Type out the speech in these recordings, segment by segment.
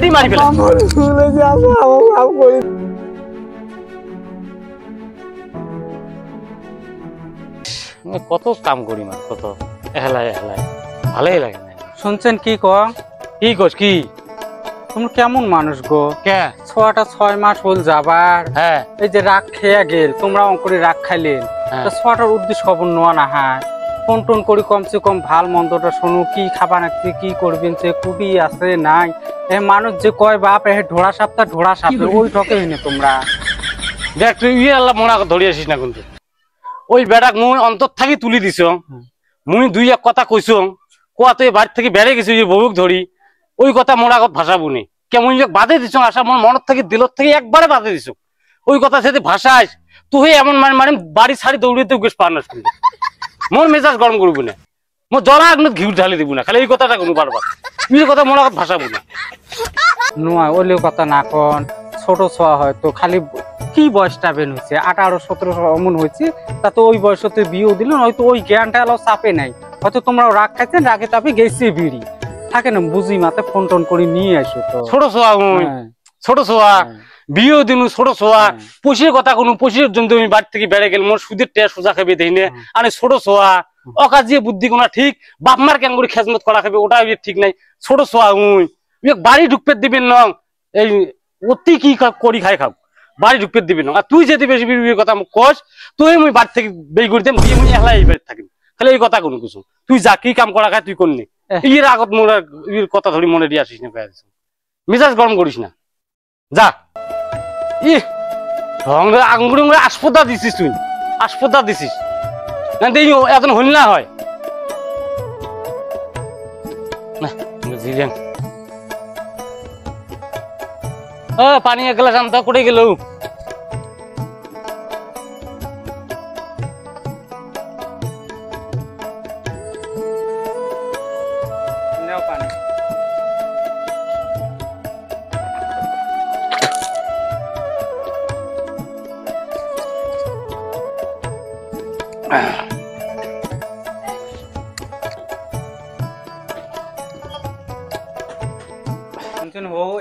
এডি মারি ফেলা কত কাম করি মা কত এহলায় এহলায় ভালোই লাগে না শুনছেন কি কস কি তুমি কেমন মানুষ গো কে 6 মাস হল যাবার হ্যাঁ এই যে রাগ খেয়ে গেল তোমরা অঙ্কুরে রাগ খাইলেন 6টার উদ্দেশ্য খবর নোয়া না হ্যাঁ ফোন টোন করি কমসে কম ভাল মন্দটা শোনো কি খাবার নাকছে কি করবেন সে কুটি আছে নাই এ মানুষ যে কয় বাপ এ ঢোড়া সাপটা ওই ঠকে হইনি তোমরা দেখ তুই আল্লাহ মোনা ধরে আসিস না কিন্তু ওই বেড়াক মুই অন্তর থাকি তুলি দিছ মুই দুই এক কথা কইছ কোয়া তুই বাড়ি থেকে বেড়ে গেছি যে বউক ধরি ওই কথা মোর আগত ভাষাবো নি কেমন বাদে দিছ আশা মোর মনত থেকে দিলত থেকে একবারে বাদে দিছ ওই কথা সাথে ভাষাস তুই এমন মানে বাড়ি ছাড়ি দৌড়িতে গেছ পার না মোর মেজাজ গরম করব না মোর জলা আগুনত ঘিউ ঢালি দিব না খালি এই কথাটা কোনো বারবার তুই কথা মোর আগত ভাষাবো না নয় ওলেও কথা না কন ছোট ছোয়া হয়তো খালি কি বয়সটা বেন হয়েছে 18-17 অমন হয়েছে তা তো ওই বয়সতে বিয়েও দিল হয়তো ওই জ্ঞানটা আলো চাপে নাই হয়তো তোমরা রাগ খাইছেন রাগে তাপে গেছে বিড়ি থাকে না বুঝি মাতে ফোন টোন করে নিয়ে আসো তো ছোট ছোয়া বিয়েও দিন ছোট ছোয়া পয়সার কথা কোনো পয়সার জন্য আমি বাড়ি থেকে বেড়ে গেল মোর সুদের টেয়া সোজা খাবে দেই না আরে ছোট ছোয়া অকাজিয়ে বুদ্ধি কোনা ঠিক বাপ মার কেন করে খেজমত করা খাবে ওটা ঠিক নাই ছোট ছোয়া বাড়ি ঢুকপে দিবেন না এই অতি কি করি খাই খাও বাড়ি ঢুকপে দিবি না আর তুই যদি বেশি বিয়ের কথা কস তুই মুই বাড়ি থেকে বেই করে দেন বিয়ে মুই একলা এই বাড়ি থাকিম খালি এই কথা কোনো কিছু তুই যা কি কাম করা খায় তুই করনি এর আগত মোর কথা ধরি মনে দিয়ে আসিস না মেজাজ গরম করিস না যা ই আঙ্গুরি আসপদা দিছিস তুই আসপদা দিছিস না এখন হইল না হয় না বুঝলেন পানি এক গ্লাস আনতে করে গেল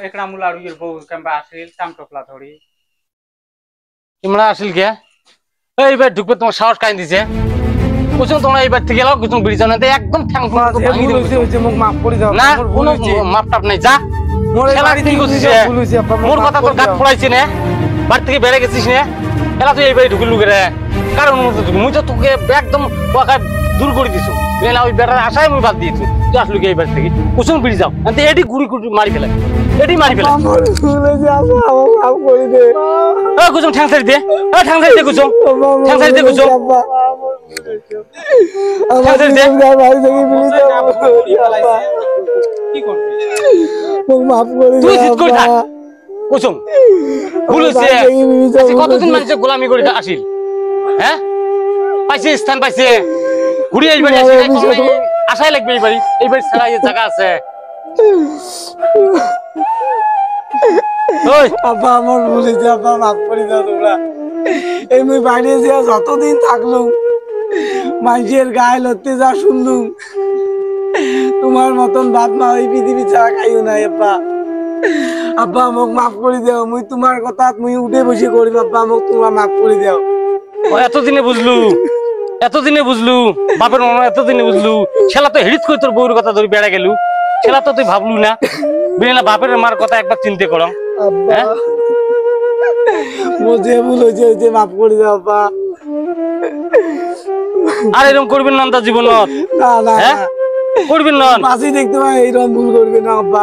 एकड़ा मुलाड़ू ये बहु कंबा आसिल चाम टोपला थोड़ी তোমরা আসিল কে এইবার ঢুকবে তোমার সাহস কাই দিছে কোন তোমরা এইবার থেকে গেলাও কিছু বিড়ি জানাতে একদম ঠ্যাং ভাঙি দিও হইছে মুখ মাফ করে দাও না কোনো মাপ টাপ নাই যা খেলা কি করছিস মোর কথা তোর গাত পড়াইছে না বাড়ি থেকে বেড়ে গেছিস না খেলা তুই এইবার ঢুকলু রে কারণ মুই তো তোকে একদম ওয়াকায় দূর করে দিছো না ওই বেড়ার আশায় মুই বাদ দিয়েছি তুই আসলু কি এইবার থেকে কোন বিড়ি যাও আনতে এডি গুড়ি গুড়ি মারি ফেলে এডি মারি ফেলে ভুলে যা মাফ করে দে কুসুম ঠ্যাং ছাড়ি দে ঠ্যাং ছাড়ি দে কুসুম ঠ্যাং ছাড়ি দে কুসুম আমার থেকে বিলি যাও কি করবে মাফ করে দে তুই জিত করে থাক কুসুম ভুল হইছে কতদিন মানুষে গোলামি করে আসিল হ্যাঁ পাইছে স্থান পাইছে ঘুরে এইবারে আশাই লাগবে এইবারে ছাড়া এই জায়গা আছে আব্বা আমার ভুল হয়েছে আব্বা মাফ করে দাও তোমরা এই মুই বাইরে যা যতদিন থাকলুম মানুষের গায়ে লড়তে যা শুনলুম তোমার মতন বাপ মা ওই পৃথিবী ছাড়া খাইও না আব্বা আব্বা আমাকে মাফ করে দাও মুই তোমার কথা মুই উঠে বসে করি আব্বা আমাকে তোমরা মাফ করে দাও এতদিনে বুঝলু বাপের মনে এতদিনে বুঝলু ছেলা তো হিড়িত করে তোর বউর কথা ধরে বেড়া গেলু ছেলা তো তুই ভাবলু না বিনা বাপের মার কথা একবার চিন্তা করো মুঝে ভুল হয়েছে মাফ করে দাও আব্বা আর এরকম করবেন না তার জীবন না না করবেন না মাসি দেখতে পাই এইরকম ভুল করবে না আব্বা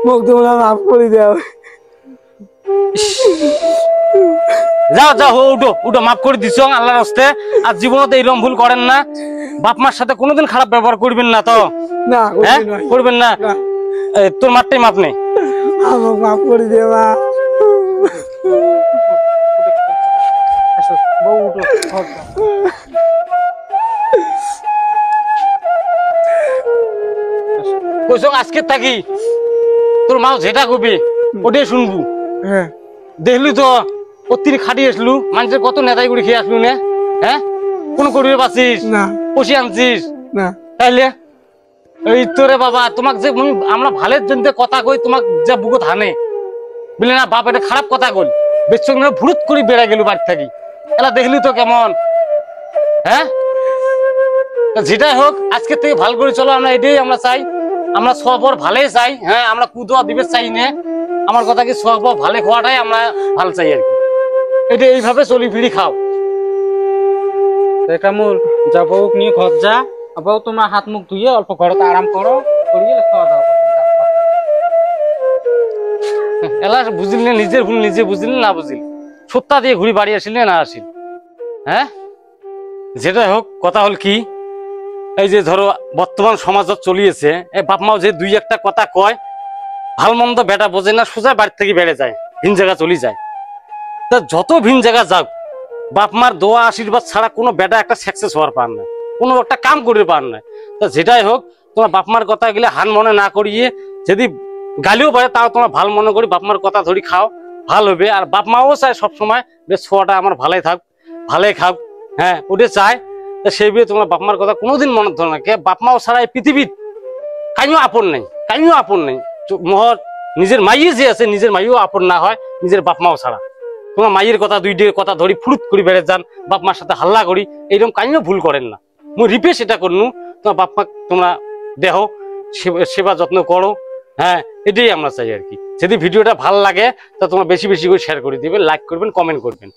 মুখ তোমরা মাফ করে দাও যাও যাও উঠো উঠো মাফ করে দিছ আল্লাহর হস্তে আর জীবনত এইরকম ভুল করেন না বাপ মার সাথে কোনোদিন খারাপ ব্যবহার করবেন না তো না করবেন না তোর মারটাই মাপ নেই আমাকে মাফ করে দেবা কইছো আজকে থাকি তোর মা যেটা কবি ওটাই শুনবো দেখলি তো অতির খাটি আসলু মানুষের কত নেতাই করে খেয়ে আসলু না হ্যাঁ কোন করবে পাচ্ছিস না পশি আনছিস না তাইলে এই তো রে বাবা, তোমাক যে আমরা ভালের জন্য কথা কই, তোমাক যে বুকত হানে বুঝলি না বাপ, এটা খারাপ কথা কই। বেশ ভুরুত করে বেড়ে গেল বাড়ি থাকি, এলা দেখলি তো কেমন। হ্যাঁ যেটাই হোক, আজকে থেকে ভালো করে চলো, আমরা এটাই আমরা চাই, আমরা সবার ভালোই চাই। হ্যাঁ আমরা কুদোয়া দিবে চাই না, আমার কথা কি সবার ভালো খাওয়াটাই আমরা ভালো চাই আর কি। এটা এইভাবে চলি ফিরি খাও। কামুল যা বউ নিয়ে ঘর যা, বউ তোমার হাত মুখ ধুয়ে অল্প ঘরতে আরাম করো, করিয়ে খাওয়া দাওয়া করো। এলা বুঝলি না, নিজের ভুল নিজে বুঝলি না বুঝলি, সত্তা দিয়ে ঘুরি বাড়ি আসিল না আসিল। হ্যাঁ যেটাই হোক, কথা হল কি, এই যে ধরো বর্তমান সমাজত চলিয়েছে, এই বাপ মাও যে দুই একটা কথা কয়, ভাল মন্দ বেটা বোঝে না, সোজা বাড়ি থেকে বেড়ে যায়, ভিন জায়গা চলে যায়। তা যত ভিন জায়গা যাক, বাপ মার দোয়া আশীর্বাদ ছাড়া কোনো বেটা একটা সাকসেস হওয়ার পার না, কোনো একটা কাম করে পার না। তা যেটাই হোক, তোমার বাপ মার কথা গেলে হান মনে না করিয়ে, যদি গালিও পারে তাও তোমার ভাল মনে করি বাপ মার কথা ধরি খাও, ভাল হবে। আর বাপ মাও চায় সবসময় বেশ ছোয়াটা আমার ভালোই থাক, ভালোই খাক। হ্যাঁ ওটা চায়। তা সেই বিয়ে তোমার বাপ মার কথা কোনোদিন মনে ধর না, কে বাপ মাও ছাড়া এই পৃথিবীর কাইও আপন নেই, কাইও আপন নেই। মহর নিজের মাইয়ে যে আছে, নিজের মাইও আপন না হয় নিজের বাপ মাও ছাড়া। তোমার মাইয়ের কথা দুই ডের কথা ধরি ফুরুত করে বেড়ে যান, বাপ মার সাথে হাল্লা করি, এইরকম কাইও ভুল করেন না। মুই রিপে সেটা করনু, তোমার বাপ মা তোমরা দেহ সেবা যত্ন করো। হ্যাঁ এটাই আমরা চাই আর কি। যদি ভিডিওটা ভালো লাগে তা তোমরা বেশি বেশি করে শেয়ার করে দিবেন, লাইক করবেন, কমেন্ট করবেন।